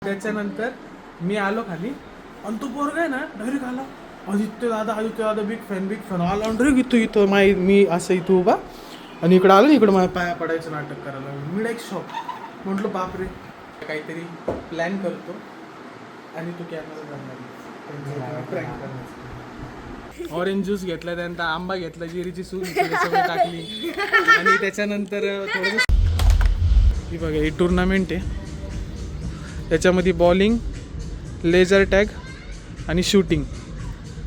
त्याच्यानंतर मी आलो खाली आणि तो पोरगा आहे ना डायरेक्ट आला, आदित्य दादा बिग फॅन आला डायरेक्ट इथं मी असं इथं उभा आणि इकडं आलो, इकडं मला पाया पडायचं नाटक करायला. मी डायरेक्ट शॉक, म्हटलं बापरे काहीतरी प्लॅन करतो आणि तो कॅमेरा करणार. ऑरेंज ज्यूस घेतला, त्यानंतर आंबा घेतला, जिरीची सूप सगळं टाकली आणि त्याच्यानंतर थोडंसं ही बघा ही टुर्नामेंट आहे. त्याच्यामध्ये बॉलिंग, लेझर टॅग आणि शूटिंग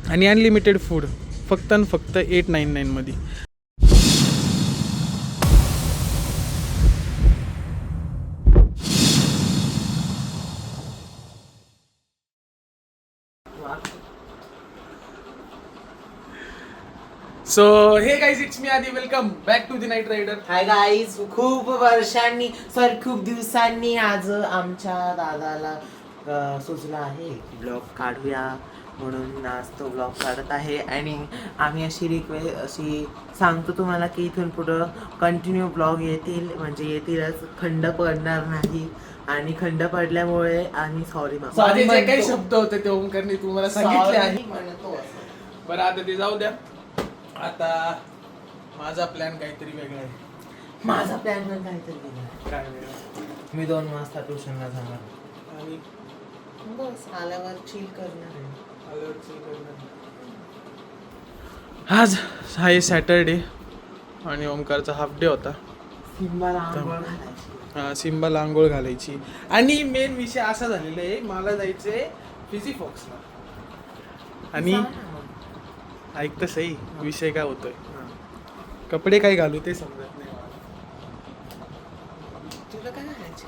आणि अनलिमिटेड फूड फक्त आणि फक्त 899 मध्ये. So hey guys, it's me Adi, welcome back to the night rider. Hi guys, खूप वर्षांनी खूप दिवसांनी आज आमच्या दादाला सुचला आहे ब्लॉग काढूया म्हणून आज तो ब्लॉग काढत आहे. आणि आम्ही अशी सांगतो तुम्हाला की इथून पुढं कंटिन्यू ब्लॉग येतील, म्हणजे येतीलच, खंड पडणार नाही. आणि खंड पडल्यामुळे आणि सॉरी जे काही शब्द होते ते ओमकारने तुम्हाला सांगितले आहे. म्हणतो बरं आता ते जाऊ द्या. आता माझा प्लॅन काहीतरी वेगळा आहे. माझा प्लॅन पण काहीतरी वेगळा. काय वेगळा? मी 2 वाजता ट्युशनला जाणार आणि बस आल्यावर चिल करणार आहे. आज आहे सॅटरडे आणि ओमकारचा हाफ डे होता. सिम्बाला आंघोळ घालायची. आणि मेन विषय असा झालेला आहे, मला जायचंय फिजिफॉक्सला. आणि ऐकतं सही विषय काय होतोय, कपडे काय घालू ते समजत नाही. तुला काय घालायचं?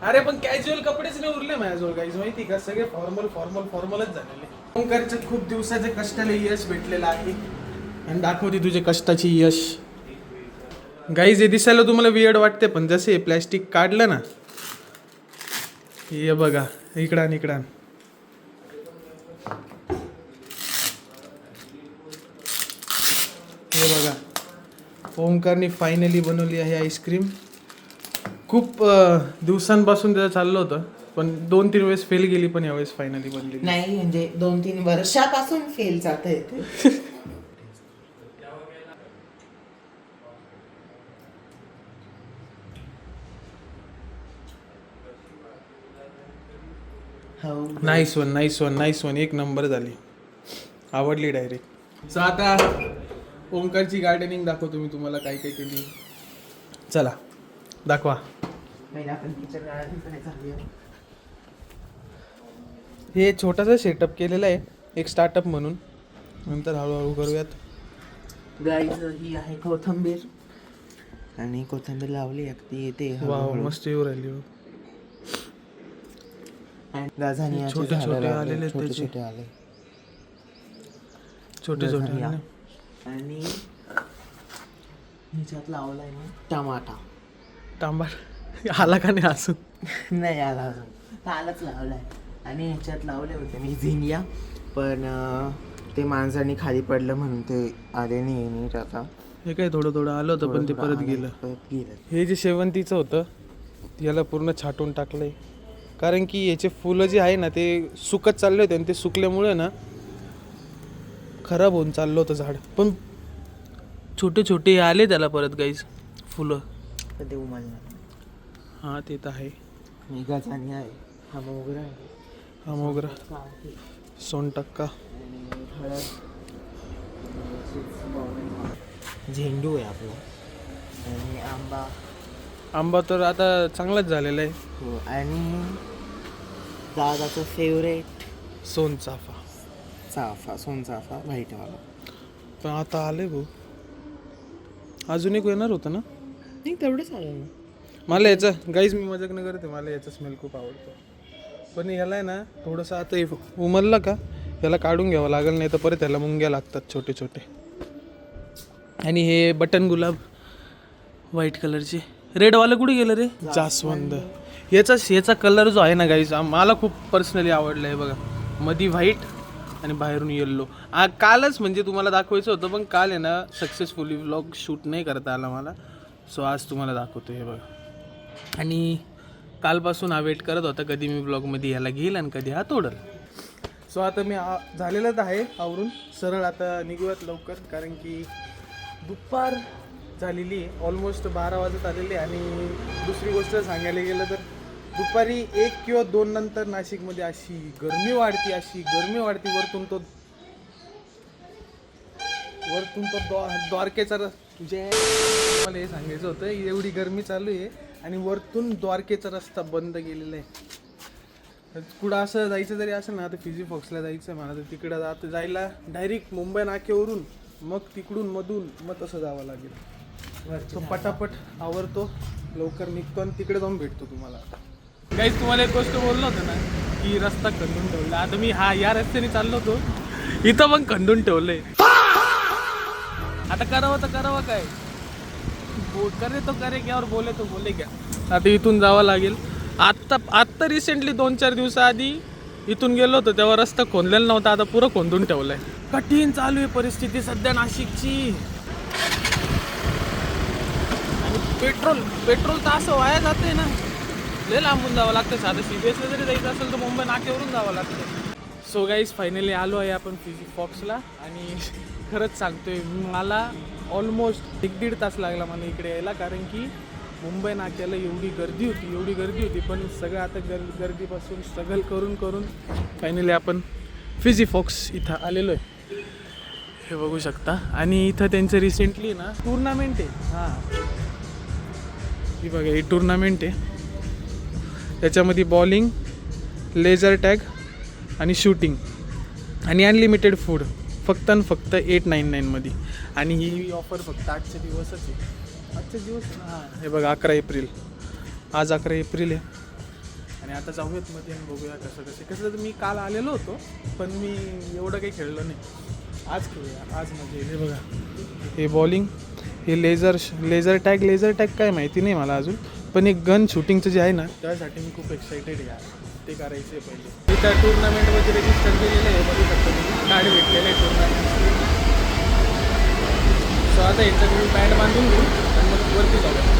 अरे पण कॅज्युअल कपडेच नाही उरले माझ्याजवळ काहीच, माहिती का, सगळे फॉर्मलच झालेले. ओमकारच्या खूप दिवसाचे कष्टाला यश भेटलेलं आहे आणि दाखवते तुझे कष्टाची यश. गाईज हे दिसायला तुम्हाला वियर्ड वाटते, पण जसे हे प्लॅस्टिक काढलं ना, हे बघा इकडान हे बघा, ओमकारने फायनली बनवली आहे आईस्क्रीम. खूप दिवसांपासून त्याचं चाललं होतं, पण 2-3 वेळेस फेल गेली, पण यावेळेस फायनली बनली. नाही म्हणजे 2-3 वर्षापासून फेल जात आहे ते. नाईस वन, एक नंबर झाली, आवडली डायरेक्ट. सो आता ओमकारची गार्डनिंग दाखवतो मी तुम्हाला, काय काय केली. चला दाखवा. हे छोटासा सेटअप केलेला आहे एक स्टार्टअप म्हणून, नंतर हळूहळू करूयात. गाईज ही आहे कोथिंबीर, आणि कोथिंबीर लावली अगदी येते. वाव, मस्त येऊ राहिली. छोटे आलेले, छोटे आले. छोटे आणि ह्याच्यात लावलाय ना टमाटर आला का नाही असून? नाही आला अजून, कालच लावलाय. आणि ह्याच्यात लावले होते मी झिंग्या, पण ते माणसाने खाली पडलं म्हणून ते आले नाही नीट. आता हे काय थोडं आलं होतं, पण ते परत गेलं. हे जे शेवंतीचं होतं याला पूर्ण छाटून टाकलंय, कारण की याचे फुलं जे आहे ना ते सुकत चालले होते, आणि ते सुकल्यामुळे ना खराब होऊन चाललं होतं झाड. पण छोटे आले त्याला परत गाईज फुलं. कधी उमलणार? हां ते तर आहे. मेघाचानी आहे, हा मोगरा, सोनटक्का, झेंडू आहे आपला, आणि आंबा तर आता चांगलाच झालेला आहे. हो. आणि दादाचं फेवरेट सोनचाफा व्हाईटवाला. पण आता आले भाऊ, अजून एक येणार होतं ना? नाही तेवढंच आलं ना. मला याचा गाईज, मी मजाक न करते, मला याचा स्मेल खूप आवडतो. पण याला आहे ना थोडंसं आता उमललं का याला काढून घ्यावं लागेल, नाही तर परत याला मुंग्या लागतात छोटे. आणि हे बटन गुलाब व्हाईट कलरचे. रेडवालं कुठे गेलं रे? जास्वंद. याचा कलर जो आहे ना गाईज, मला खूप पर्सनली आवडला आहे. बघा, मधी व्हाईट आणि बाहेरून येल्लो. कालच म्हणजे तुम्हाला दाखवायचं होतं, पण काल आहे ना सक्सेसफुली व्लॉग शूट नाही करता आला मला. सो आज तुम्हाला दाखवतो. हे बघा, आणि कालपासून हा वेट करत होता कधी मी ब्लॉगमध्ये याला घेईल आणि कधी हा तोडल. सो आता मी झालेलंच आहे आवरून. सरळ आता निघूयात लवकर, कारण की दुपार झालेली आहे, ऑलमोस्ट 12 वाजत आलेली आहे. आणि दुसरी गोष्ट सांगायला गेलं तर दुपारी 1 किंवा 2 नंतर नाशिकमध्ये अशी गरमी वाढती वरतून तो द्वारकेचा तुझे मला हे सांगायचं होतं, एवढी गरमी चालू आहे आणि वरतून द्वारकेचा रस्ता बंद केलेला आहे. कुठं असं जायचं जरी असेल ना, आता फिजी फॉक्सला जायचं आहे मला, तर तिकडं जायला डायरेक्ट मुंबई नाक्यावरून मग तिकडून मधून मग तसं जावं लागेल. तो पटापट आवरतो, लवकर निघतो आणि तिकडे जाऊन भेटतो तुम्हाला. काहीच तुम्हाला एक गोष्ट बोललो होतं ना की रस्ता खंदून ठेवला. आता मी या रस्त्याने चाललो होतो, इथं पण खंदून ठेवलंय. आता करावं तर करावं काय, करे तो करे क्या और बोले तो बोले क्या. आता इथून जावं लागेल. आत्ता रिसेंटली 2-4 दिवसाआधी इथून गेलो होतो तेव्हा रस्ता खोदलेला नव्हता, आता पुरं खोदून ठेवलाय. कठीण चालू आहे परिस्थिती सध्या नाशिकची. आणि पेट्रोल तर असं वाया जाते ना, लय लांबून जावं लागतं. साधं सीबीएसला जरी जायचं असेल तर मुंबई नाक्यावरून जावं लागतं. सो गाईज फायनली आलो आहे आपण फिजी फॉक्सला. आणि खरंच सांगतोय, मला ऑलमोस्ट 1-1.5 तास लागला मला इकडे यायला, कारण की मुंबई नाक्याला एवढी गर्दी होती. पण सगळं आता गर्दीपासून स्ट्रगल करून फायनली आपण फिजी फॉक्स इथं आलेलो आहे, हे बघू शकता. आणि इथं त्यांचं रिसेंटली ना टुर्नामेंट आहे. हां, ही बघा, ही टुर्नामेंट आहे. त्याच्यामध्ये बॉलिंग, लेझर टॅग आणि शूटिंग आणि अनलिमिटेड फूड फक्त 899 मध्ये. आणि ही ऑफर फक्त आजचे दिवसच आहे. आजचे दिवस हां, हे बघा 11 एप्रिल, आज 11 एप्रिल आहे. आणि आता जाऊयात मध्ये आणि बघूया कसं तर मी काल आलेलो होतो, पण मी एवढं काही खेळलो नाही. आज खेळूया, आज म्हणजे हे बघा, हे बॉलिंग, हे लेझर टॅग काय माहिती नाही मला अजून, पण एक गन शूटिंगचं जे आहे ना त्यासाठी मी खूप एक्सायटेड आहे. ते करायचं आहे पहिले. इथं टुर्नामेंटमध्ये रजिस्टर केलेलं आहे, बघू शकतो तुम्ही, कार्ड भेटलेलं आहे टुर्नामेंट. सो आता याचं मी बँड बांधून घेऊ आणि मग वरती जाऊया.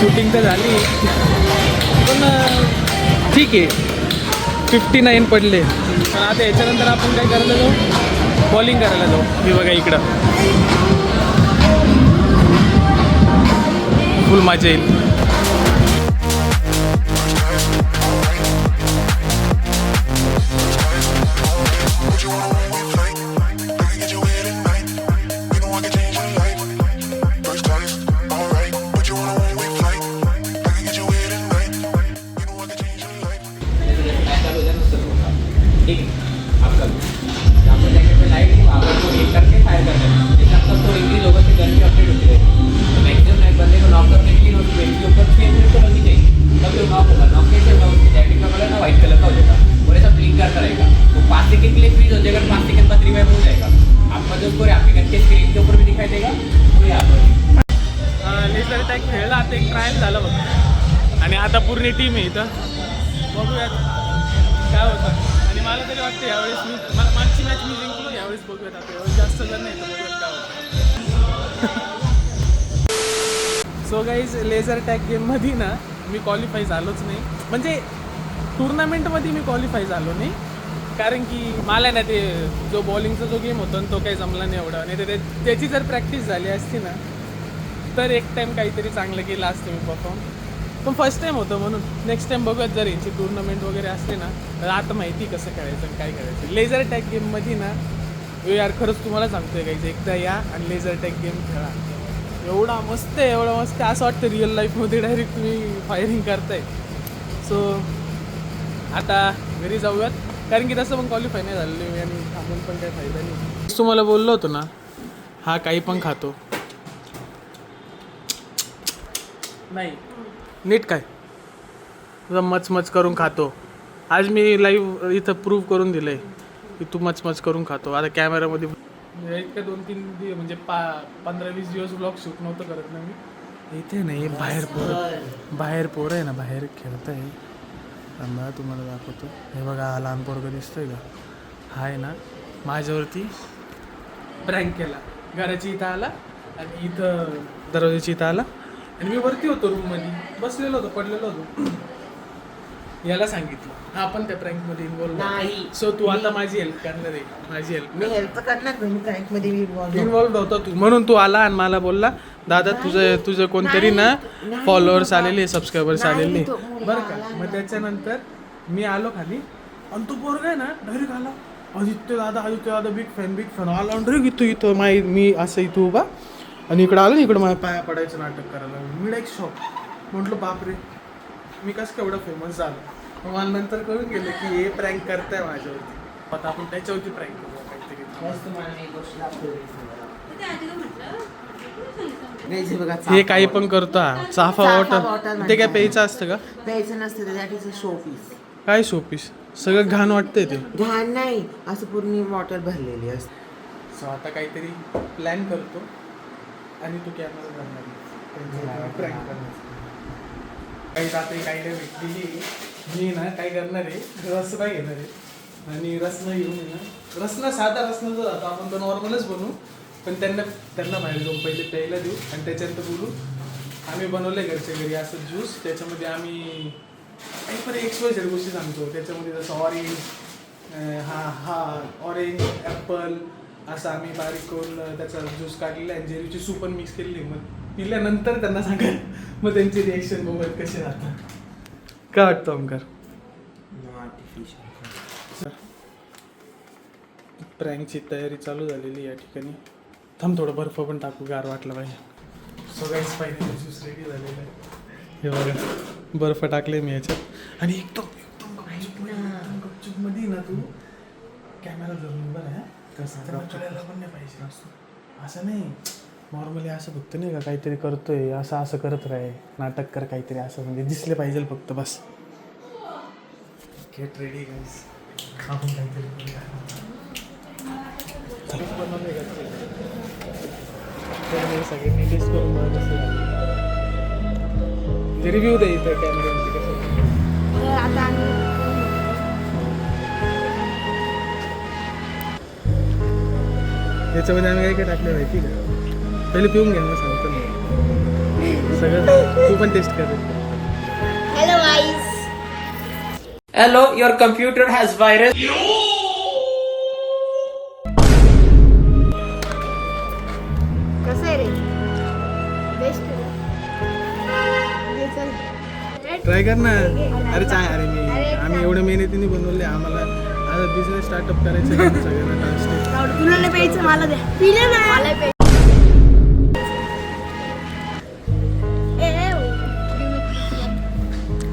शूटिंग तर झाली, पण ठीक आहे, 59 पडले. पण आता याच्यानंतर आपण काय करायला जाऊ, बॉलिंग करायला जाऊ. हे बघा इकडं फुल मजा येईल. लेझर टॅग खेळला, आता एक ट्रायल झालं बघ. आणि आता पूर्ण टीम आहे इथं, बघूयात काय होतं. आणि मला तरी वाटतं यावेळेस मागची मॅच मी जिंकलो, यावेळेस बघूयात. आता एवढं जास्त जण नाही तर बघूयात काय होतं. सो गाईज, लेझर टॅग गेममध्ये ना मी क्वालिफाय झालोच नाही, म्हणजे टुर्नामेंटमध्ये मी क्वालिफाय झालो नाही, कारण की मला ना ते जो बॉलिंगचा जो गेम होता ना तो काही जमला नाही एवढा. नाही तर त्याची जर प्रॅक्टिस झाली असती ना तर एक टाईम काहीतरी चांगलं केलं असतं मी परफॉर्म. पण फर्स्ट टाईम होतं म्हणून नेक्स्ट टाईम बघूयात. जर यांची टुर्नामेंट वगैरे असते ना तर आता माहिती कसं खेळायचं आणि काय करायचं. लेझर टॅग गेममध्ये ना यार खरंच तुम्हाला सांगतोय काही, एकदा या आणि लेझर टॅग गेम खेळा. एवढा मस्त आहे, असं वाटतं रिअल लाईफमध्ये डायरेक्ट तुम्ही फायरिंग करताय. सो आता घरी जाऊयात, कारण की तसं पण क्वालिफाय नाही झालेली मी आणि थांबून पण काही फायदा नाही. तुम्हाला बोललो होतो ना, हा काही पण खातो. नाही नीट काय तुझं मचमच करून खातो. आज मी लाईव्ह इथं प्रूव्ह करून दिलं आहे की तू मचमच करून खातो. आता कॅमेरामध्ये इतक्या 2-3 म्हणजे 15-20 दिवस ब्लॉग शूट नव्हतं करत ना मी. इथे नाही बाहेर पोरं आहे ना, बाहेर खेळत आहे. थांबा तुम्हाला दाखवतो. हे बघा हा लहान पोरगं दिसतोय का, हा आहे ना माझ्यावरती प्रँक केला. घराची इथं आला आणि इथं दरवाजाची इथं आला आणि मी वरती होतो रूममध्ये बसलेलो होतो, पडलेलो होतो. याला सांगितलं हा पण त्या प्रँकमध्ये इन्व्हॉल्व नाही. सो तू आता माझी हेल्प करणार आहे. माझी हेल्प मी हेल्प करणार, तुम्ही प्रँक मध्ये इन्व्हॉल्व होता तू, म्हणून तू आला आणि मला बोलला दादा तुझं कोणतरी ना फॉलोअर्स आलेले, सबस्क्रायबर्स आलेले बरं का. मग त्याच्यानंतर मी आलो खाली आणि तो पोरगा आहे ना डायरेक्ट आला, आदित्य दादा बिग फॅन आला आणि इथं मी असं इथं उभा आणि इकडं आलं, इकडं मला पाया पडायचं नाटक करायला. मी एक शॉक, म्हटलं बापरे मी कसं केवढं फेमस झालो. मग मला नंतर कळून गेलं की हे प्रँक करताय माझ्यावरती. आता आपण त्याच्यावरती प्रँक करूया काहीतरी. हे काही पण करतो हा. चाफा वॉटर ते काय प्यायचं असतं का? प्यायचं नसतं, that is a showpiece. काय शोपीस, सगळं घाण वाटतंय ते. घाण नाही, असं पूर्ण वॉटर भरलेली असते. सो आता काहीतरी प्लॅन करतो आणि तू कॅमेरा करणार प्रँक करणार. काही रात्री काही नाही भेटलेली मी ना काय करणार आहे, रसना घेणार आहे आणि रसना घेऊन आहे ना, रसना साधा रसना जर आता आपण तर नॉर्मलच बनवू, पण त्यांना बाहेर जाऊन पहिले प्यायला देऊ आणि त्याच्यानंतर बोलू आम्ही बनवलं आहे घरच्या घरी असं ज्यूस. त्याच्यामध्ये आम्ही काही पण एक्सवायझेड गोष्टी सांगतो. त्याच्यामध्ये जसं ऑरेंज ॲपल असं आम्ही बारीक करून त्याचा ज्यूस काढलेला आहे. जेरीची सूप पण मिक्स केलेली. मग पिल्यानंतर त्यांना सांगा, मग त्यांची रिॲक्शन बघत कसे राहतात. काय वाटतं ओमकार? प्रँकची तयारी चालू झालेली या ठिकाणी. थांब थोडं बर्फ पण टाकू, गार वाटलं पाहिजे. सगळ्याच पाहिजे ज्यूस रेडी झालेलं आहे. हे बघा बर्फ टाकले मी याच्यात आणि एकदम गपचूप मध्ये ना तू कॅमेरा धरून बरं आहे कसं कळायला पण नाही पाहिजे. असं नाही नॉर्मली असं फक्त नाही का काहीतरी करतोय असं करत राहे, नाटक कर काहीतरी असं, म्हणजे दिसले पाहिजे फक्त बस. गेट रेडी गाईस, आपण काहीतरी बनवले सगळ्यांनी टेस्ट करून मला कसं झालं रिव्ह्यू दे इथं कॅमेऱ्यांची कसं. याच्यामध्ये आम्ही काय काय टाकलं माहिती का? पहिले पिऊन घ्या ना, सांगतो मी सगळं, तू पण टेस्ट कर. Hello guys. Hello, your computer has virus. कसं आहे रे? बेस्ट ट्राय कर ना. अरे मी आम्ही एवढ्या मेहनतीने बनवले, आम्हाला आता बिझनेस स्टार्टअप करायचं आहे सगळ्यांना ट्रान्सलेट. तुला नाही प्यायचं, मला द्या. पिलं ना मला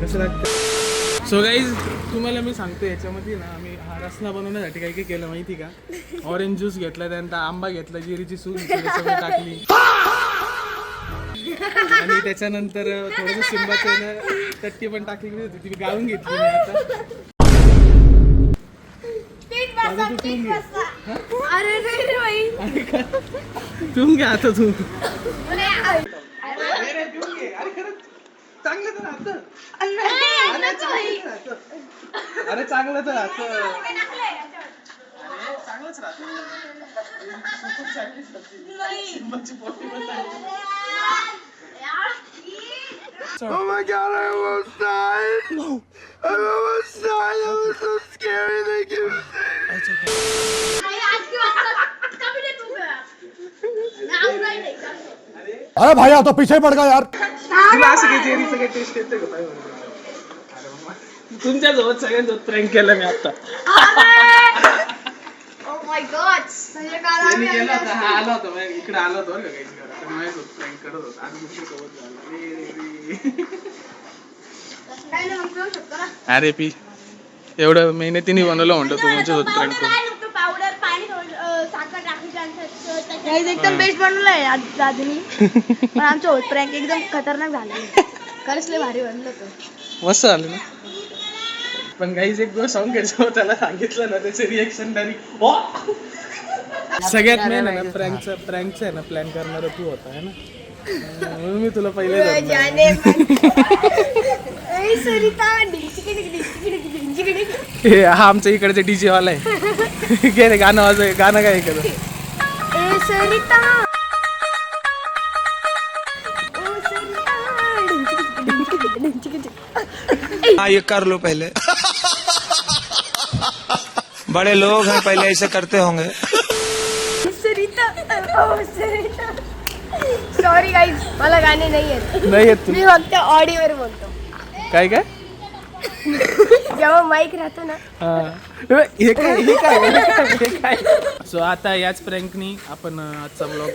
कसं लागतं. सो गाईज तुम्हाला मी सांगतो, याच्यामध्ये ना आम्ही हा रसना बनवण्यासाठी काय काय केलं माहिती का? ऑरेंज ज्यूस घेतला, त्यानंतर आंबा घेतला, जिरीची सूप सगळं टाकली आणि त्याच्यानंतर थोडंसं सिंबाचं टट्टी पण टाकलेली होती, ती गाळून घेतली मी आता. अरे नाही रे बाई, पिऊन घ्या आता तू. चांगलं तर राहतं. अरे चांगलं तर राहतं. चांगलंच राहतं. Oh my god, I almost died. I almost died. That was so scary. Thank you. It's okay. अरे भाई तो पीछे पड़ गया यार. तुला असं काही जेरीचं काही टेस्ट येतं का? तुमच्या जवळ सगळ्यांसोबत प्रँक केला मी आता. Oh my god. त्यांनी केला होता, हा आला होता इकडे आला होता बरं का काहीच करा, माझ्यासोबत प्रँक करत होता आणि दुसरी सोबत झाला. अरे पी एवढं मेहनतीने बनवलं म्हणतो तू म्हणजे होत प्रँक करून. पावडर पाणी साखर टाकायचं एकदम बेस्ट बनवलंय दादूनी. पण आमचं होत प्रँक एकदम खतरनाक झालं. खरंच लय भारी बनलं होतं. मस्त झालं ना. पण गाईज एक गोष्ट सांगून घ्यायचं त्याला सांगितलं ना त्याचे रिएक्शन सगळ्यात मेन आहे ना प्रँकचं आहे ना प्लॅन करणारा तू होता है ना. म्हणून मी तुला पहिले हे हा आमच्या इकडचे डीजे वाला आहे. गे रे गाणं वाजव गाणं काय ऐकत हाँ ये कर लो पहले बड़े लोग हैं पहले ऐसे करते होंगे. सॉरी गाईज मला गाणे नाही येत. नाही येत मी फक्त ऑडिओवर बोलतो. काय काय जेव्हा माईक राहतो ना. हे काय सो आता याच प्रँकनी आपण आजचा ब्लॉग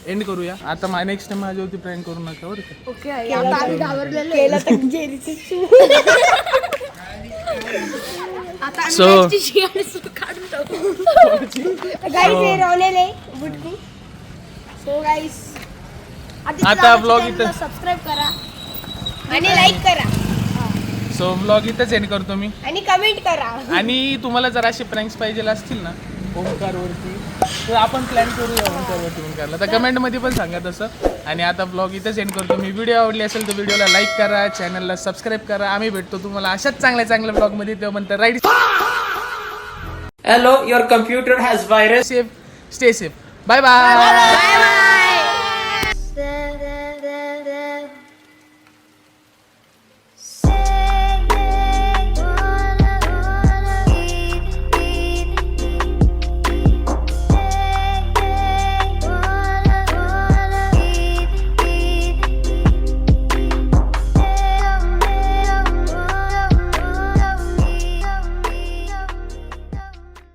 एंड करूया. आता नेक्स्ट टाइम माझ्यावरती प्रँक करू नका बरं का. ओके आता आम्ही घाबरलेलो केलं तर आता So- काढून टाकू. गाईज हे रवलेले बुटकू. सो गाईज आता vlog इथं- सबस्क्राईब करा आणि लाईक करा सो ब्लॉग इथंच एंड करतो मी. आणि कमेंट करा. आणि तुम्हाला जर असे प्रँक्स पाहिजे असतील ना ओमकारवरती तर आपण प्लॅन करूया ओमकारवरती पण करायला. तर कमेंटमध्ये पण सांगा तसं. आणि आता ब्लॉग इथंच एंड करतो मी. व्हिडिओ आवडली असेल तर व्हिडिओला लाईक करा, चॅनलला सबस्क्राईब करा. आम्ही भेटतो तुम्हाला अशाच चांगल्या ब्लॉगमध्ये. तेव्हा म्हणतात right hello, your computer has virus. Safe stay safe. Bye bye.